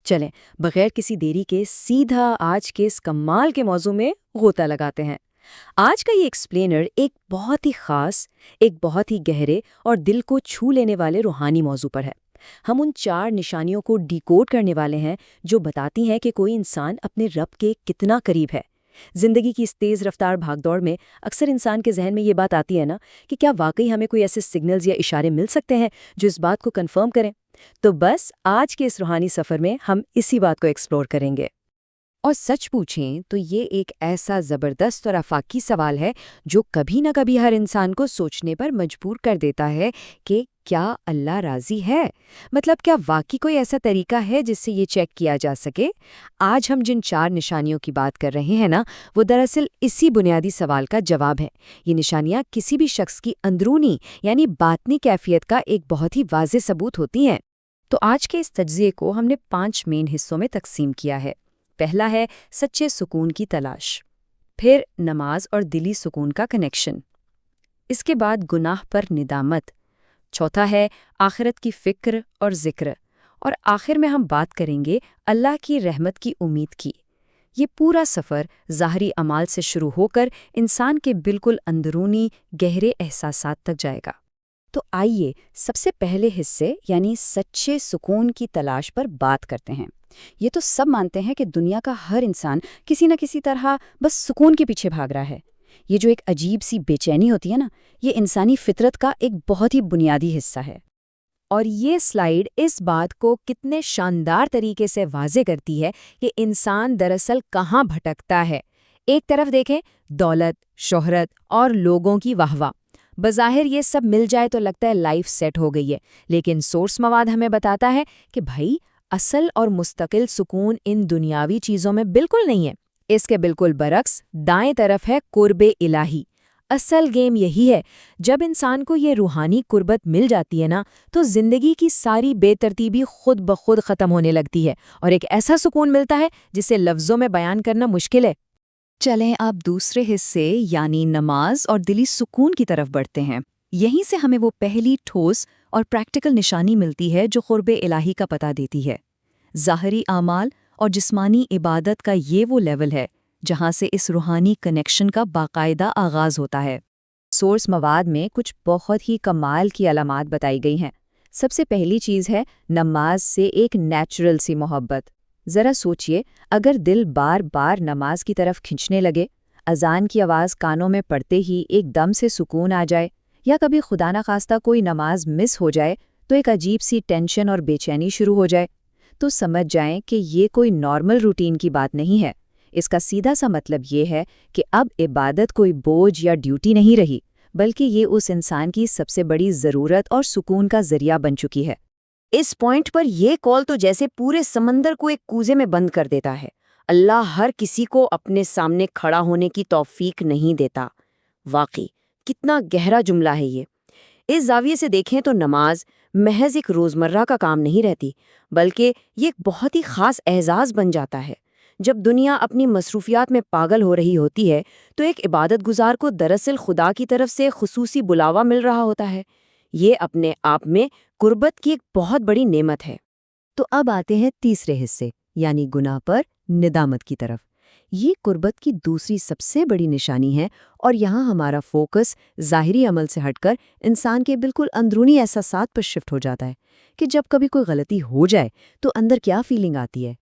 چلیں بغیر کسی دیری کے سیدھا آج کے اس کمال کے موضوع میں غوطہ لگاتے ہیں۔ آج کا یہ ایکسپلینر ایک بہت ہی خاص، ایک بہت ہی گہرے اور دل کو چھو لینے والے روحانی موضوع پر ہے۔ ہم ان 4 نشانیوں کو ڈیکوڈ کرنے والے ہیں جو بتاتی ہیں کہ کوئی انسان اپنے رب کے کتنا قریب ہے۔ زندگی کی اس تیز رفتار بھاگ دوڑ میں اکثر انسان کے ذہن میں یہ بات آتی ہے نا کہ کیا واقعی ہمیں کوئی ایسے سگنلز یا اشارے مل سکتے ہیں جو اس بات کو کنفرم کریں؟ تو بس آج کے اس روحانی سفر میں ہم اسی بات کو ایکسپلور کریں گے۔ اور سچ پوچھیں تو یہ ایک ایسا زبردست اور آفاقی سوال ہے جو کبھی نہ کبھی ہر انسان کو سوچنے پر مجبور کر دیتا ہے کہ کیا اللہ راضی ہے؟ مطلب کیا واقعی کوئی ایسا طریقہ ہے جس سے یہ چیک کیا جا سکے؟ آج ہم جن 4 نشانیوں کی بات کر رہے ہیں نا، وہ دراصل اسی بنیادی سوال کا جواب ہے۔ یہ نشانیاں کسی بھی شخص کی اندرونی یعنی باطنی کیفیت کا ایک بہت ہی واضح ثبوت ہوتی ہیں۔ تو آج کے اس تجزیے کو ہم نے 5 مین حصوں میں تقسیم کیا ہے۔ پہلا ہے سچے سکون کی تلاش، پھر نماز اور دلی سکون کا کنیکشن، اس کے بعد گناہ پر ندامت، چوتھا ہے آخرت کی فکر اور ذکر، اور آخر میں ہم بات کریں گے اللہ کی رحمت کی امید کی۔ یہ پورا سفر ظاہری اعمال سے شروع ہو کر انسان کے بالکل اندرونی گہرے احساسات تک جائے گا۔ تو آئیے سب سے پہلے حصے یعنی سچے سکون کی تلاش پر بات کرتے ہیں۔ یہ تو سب مانتے ہیں کہ دنیا کا ہر انسان کسی نہ کسی طرح بس سکون کے پیچھے بھاگ رہا ہے۔ یہ جو ایک عجیب سی بے چینی ہوتی ہے نا، یہ انسانی فطرت کا ایک بہت ہی بنیادی حصہ ہے۔ اور یہ سلائیڈ اس بات کو کتنے شاندار طریقے سے واضح کرتی ہے کہ انسان دراصل کہاں بھٹکتا ہے۔ ایک طرف دیکھیں، دولت، شہرت اور لوگوں کی واہ واہ، بظاہر یہ سب مل جائے تو لگتا ہے لائف سیٹ ہو گئی ہے، لیکن سورس مواد ہمیں بتاتا ہے کہ بھائی اصل اور مستقل سکون ان دنیاوی چیزوں میں بالکل نہیں ہے۔ اس کے بالکل برعکس دائیں طرف ہے قرب الہی۔ اصل گیم یہی ہے، جب انسان کو یہ روحانی قربت مل جاتی ہے نا، تو زندگی کی ساری بے ترتیبی خود بخود ختم ہونے لگتی ہے اور ایک ایسا سکون ملتا ہے جسے لفظوں میں بیان کرنا مشکل ہے۔ چلیں اب دوسرے حصے یعنی نماز اور دلی سکون کی طرف بڑھتے ہیں۔ یہیں سے ہمیں وہ پہلی ٹھوس اور پریکٹیکل نشانی ملتی ہے جو قرب الہی کا پتہ دیتی ہے۔ ظاہری اعمال اور جسمانی عبادت کا یہ وہ لیول ہے جہاں سے اس روحانی کنیکشن کا باقاعدہ آغاز ہوتا ہے۔ سورس مواد میں کچھ بہت ہی کمال کی علامات بتائی گئی ہیں۔ سب سے پہلی چیز ہے نماز سے ایک نیچرل سی محبت۔ ذرا سوچئے، اگر دل بار بار نماز کی طرف کھنچنے لگے، اذان کی آواز کانوں میں پڑتے ہی ایک دم سے سکون آ جائے، یا کبھی خدا نخواستہ کوئی نماز مس ہو جائے تو ایک عجیب سی ٹینشن اور بے چینی شروع ہو جائے، تو سمجھ جائیں کہ یہ کوئی نارمل روٹین کی بات نہیں ہے۔ اس کا سیدھا سا مطلب یہ ہے کہ اب عبادت کوئی بوجھ یا ڈیوٹی نہیں رہی، بلکہ یہ اس انسان کی سب سے بڑی ضرورت اور سکون کا ذریعہ بن چکی ہے۔ اس پوائنٹ پر یہ کال تو جیسے پورے سمندر کو ایک کوزے میں بند کر دیتا ہے۔ اللہ ہر کسی کو اپنے سامنے کھڑا ہونے کی توفیق نہیں دیتا۔ واقعی کتنا گہرا جملہ ہے یہ۔ اس زاویے سے دیکھیں تو نماز محض ایک روزمرہ کا کام نہیں رہتی، بلکہ یہ ایک بہت ہی خاص اعزاز بن جاتا ہے۔ جب دنیا اپنی مصروفیات میں پاگل ہو رہی ہوتی ہے تو ایک عبادت گزار کو دراصل خدا کی طرف سے خصوصی بلاوا مل رہا ہوتا ہے۔ یہ اپنے آپ میں قربت کی ایک بہت بڑی نعمت ہے۔ تو اب آتے ہیں تیسرے حصے یعنی گناہ پر ندامت کی طرف۔ یہ قربت کی دوسری سب سے بڑی نشانی ہے، اور یہاں ہمارا فوکس ظاہری عمل سے ہٹ کر انسان کے بالکل اندرونی احساسات پر شفٹ ہو جاتا ہے کہ جب کبھی کوئی غلطی ہو جائے تو اندر کیا فیلنگ آتی ہے۔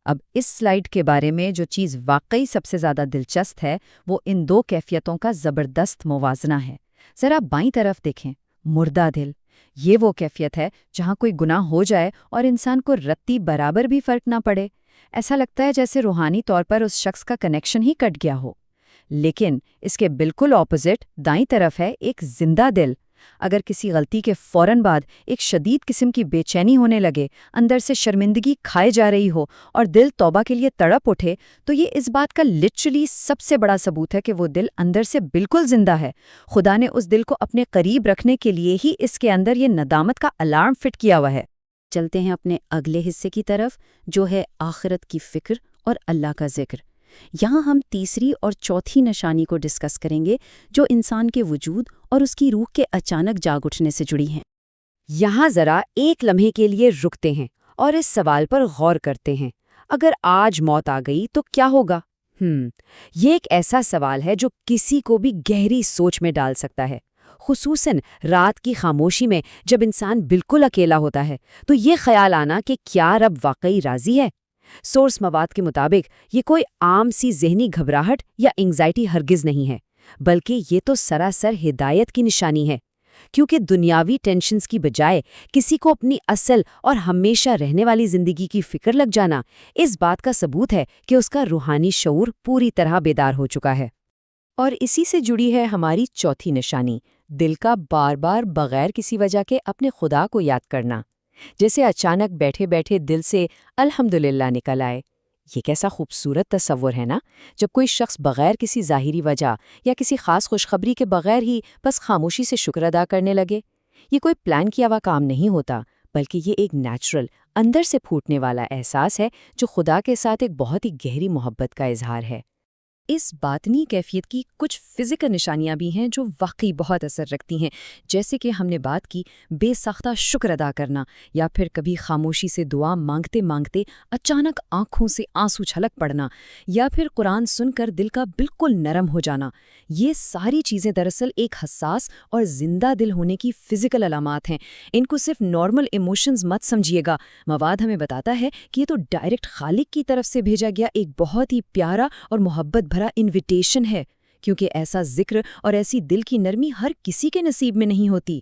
اب اس سلائیڈ کے بارے میں جو چیز واقعی سب سے زیادہ دلچسپ ہے وہ ان 2 کیفیتوں کا زبردست موازنہ ہے۔ ذرا بائیں طرف دیکھیں، مردہ دل۔ یہ وہ کیفیت ہے جہاں کوئی گناہ ہو جائے اور انسان کو رتی برابر بھی فرق نہ پڑے، ایسا لگتا ہے جیسے روحانی طور پر اس شخص کا کنیکشن ہی کٹ گیا ہو۔ لیکن اس کے بالکل اپوزٹ دائیں طرف ہے ایک زندہ دل۔ اگر کسی غلطی کے فوراً بعد ایک شدید قسم کی بے چینی ہونے لگے، اندر سے شرمندگی کھائے جا رہی ہو اور دل توبہ کے لیے تڑپ اٹھے، تو یہ اس بات کا لٹرلی سب سے بڑا ثبوت ہے کہ وہ دل اندر سے بالکل زندہ ہے۔ خدا نے اس دل کو اپنے قریب رکھنے کے لیے ہی اس کے اندر یہ ندامت کا الارم فٹ کیا ہوا ہے۔ چلتے ہیں اپنے اگلے حصے کی طرف جو ہے آخرت کی فکر اور اللہ کا ذکر۔ یہاں ہم تیسری اور چوتھی نشانی کو ڈسکس کریں گے جو انسان کے وجود اور اس کی روح کے اچانک جاگ اٹھنے سے جڑی ہیں۔ یہاں ذرا ایک لمحے کے لیے رکتے ہیں اور اس سوال پر غور کرتے ہیں، اگر آج موت آ گئی تو کیا ہوگا؟ یہ ایک ایسا سوال ہے جو کسی کو بھی گہری سوچ میں ڈال سکتا ہے، خصوصاً رات کی خاموشی میں جب انسان بالکل اکیلا ہوتا ہے تو یہ خیال آنا کہ کیا رب واقعی راضی ہے؟ سورس مواد کے مطابق یہ کوئی عام سی ذہنی گھبراہٹ یا انگزائٹی ہرگز نہیں ہے، بلکہ یہ تو سراسر ہدایت کی نشانی ہے، کیونکہ دنیاوی ٹینشنز کی بجائے کسی کو اپنی اصل اور ہمیشہ رہنے والی زندگی کی فکر لگ جانا اس بات کا ثبوت ہے کہ اس کا روحانی شعور پوری طرح بیدار ہو چکا ہے۔ اور اسی سے جڑی ہے ہماری چوتھی نشانی، دل کا بار بار بغیر کسی وجہ کے اپنے خدا کو یاد کرنا، جیسے اچانک بیٹھے بیٹھے دل سے الحمدللہ نکل آئے۔ یہ کیسا خوبصورت تصور ہے نا، جب کوئی شخص بغیر کسی ظاہری وجہ یا کسی خاص خوشخبری کے بغیر ہی بس خاموشی سے شکر ادا کرنے لگے۔ یہ کوئی پلان کیا ہوا کام نہیں ہوتا، بلکہ یہ ایک نیچرل، اندر سے پھوٹنے والا احساس ہے جو خدا کے ساتھ ایک بہت ہی گہری محبت کا اظہار ہے۔ اس باطنی کیفیت کی کچھ فزیکل نشانیاں بھی ہیں جو واقعی بہت اثر رکھتی ہیں، جیسے کہ ہم نے بات کی بے ساختہ شکر ادا کرنا، یا پھر کبھی خاموشی سے دعا مانگتے مانگتے اچانک آنکھوں سے آنسو چھلک پڑنا، یا پھر قرآن سن کر دل کا بالکل نرم ہو جانا۔ یہ ساری چیزیں دراصل ایک حساس اور زندہ دل ہونے کی فزیکل علامات ہیں۔ ان کو صرف نارمل ایموشنز مت سمجھیے گا، مواد ہمیں بتاتا ہے کہ یہ تو ڈائریکٹ خالق کی طرف سے بھیجا گیا ایک بہت ہی پیارا اور محبت بھرا انویٹیشن ہے، کیونکہ ایسا ذکر اور ایسی دل کی نرمی ہر کسی کے نصیب میں نہیں ہوتی۔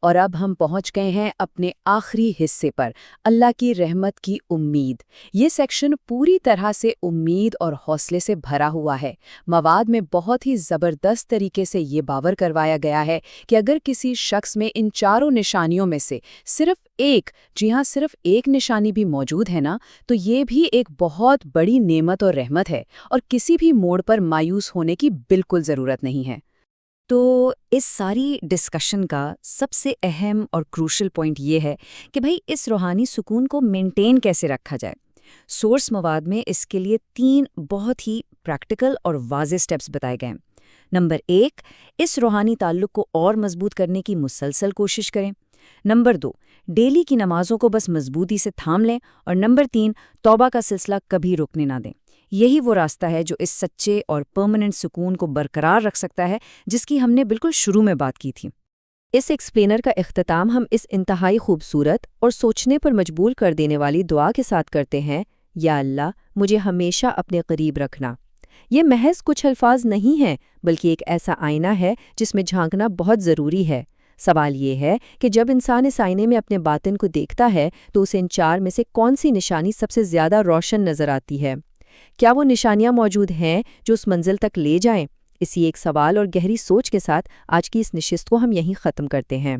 اور اب ہم پہنچ گئے ہیں اپنے آخری حصے پر، اللہ کی رحمت کی امید۔ یہ سیکشن پوری طرح سے امید اور حوصلے سے بھرا ہوا ہے۔ مواد میں بہت ہی زبردست طریقے سے یہ باور کروایا گیا ہے کہ اگر کسی شخص میں ان چاروں نشانیوں میں سے صرف ایک، جی ہاں صرف ایک نشانی بھی موجود ہے نا، تو یہ بھی ایک بہت بڑی نعمت اور رحمت ہے، اور کسی بھی موڑ پر مایوس ہونے کی بالکل ضرورت نہیں ہے۔ تو اس ساری ڈسکشن کا سب سے اہم اور کروشل پوائنٹ یہ ہے کہ بھئی اس روحانی سکون کو مینٹین کیسے رکھا جائے۔ سورس مواد میں اس کے لیے 3 بہت ہی پریکٹیکل اور واضح سٹیپس بتائے گئے ہیں۔ نمبر 1، اس روحانی تعلق کو اور مضبوط کرنے کی مسلسل کوشش کریں۔ نمبر 2، ڈیلی کی نمازوں کو بس مضبوطی سے تھام لیں۔ اور نمبر 3، توبہ کا سلسلہ کبھی رکنے نہ دیں۔ یہی وہ راستہ ہے جو اس سچے اور پرماننٹ سکون کو برقرار رکھ سکتا ہے جس کی ہم نے بالکل شروع میں بات کی تھی۔ اس ایکسپلینر کا اختتام ہم اس انتہائی خوبصورت اور سوچنے پر مجبور کر دینے والی دعا کے ساتھ کرتے ہیں، یا اللہ مجھے ہمیشہ اپنے قریب رکھنا۔ یہ محض کچھ الفاظ نہیں ہیں، بلکہ ایک ایسا آئینہ ہے جس میں جھانکنا بہت ضروری ہے۔ سوال یہ ہے کہ جب انسان اس آئینے میں اپنے باطن کو دیکھتا ہے تو اسے ان 4 میں سے کون سی نشانی سب سے زیادہ روشن نظر آتی ہے؟ کیا وہ نشانیاں موجود ہیں جو اس منزل تک لے جائیں؟ اسی ایک سوال اور گہری سوچ کے ساتھ آج کی اس نشست کو ہم یہیں ختم کرتے ہیں۔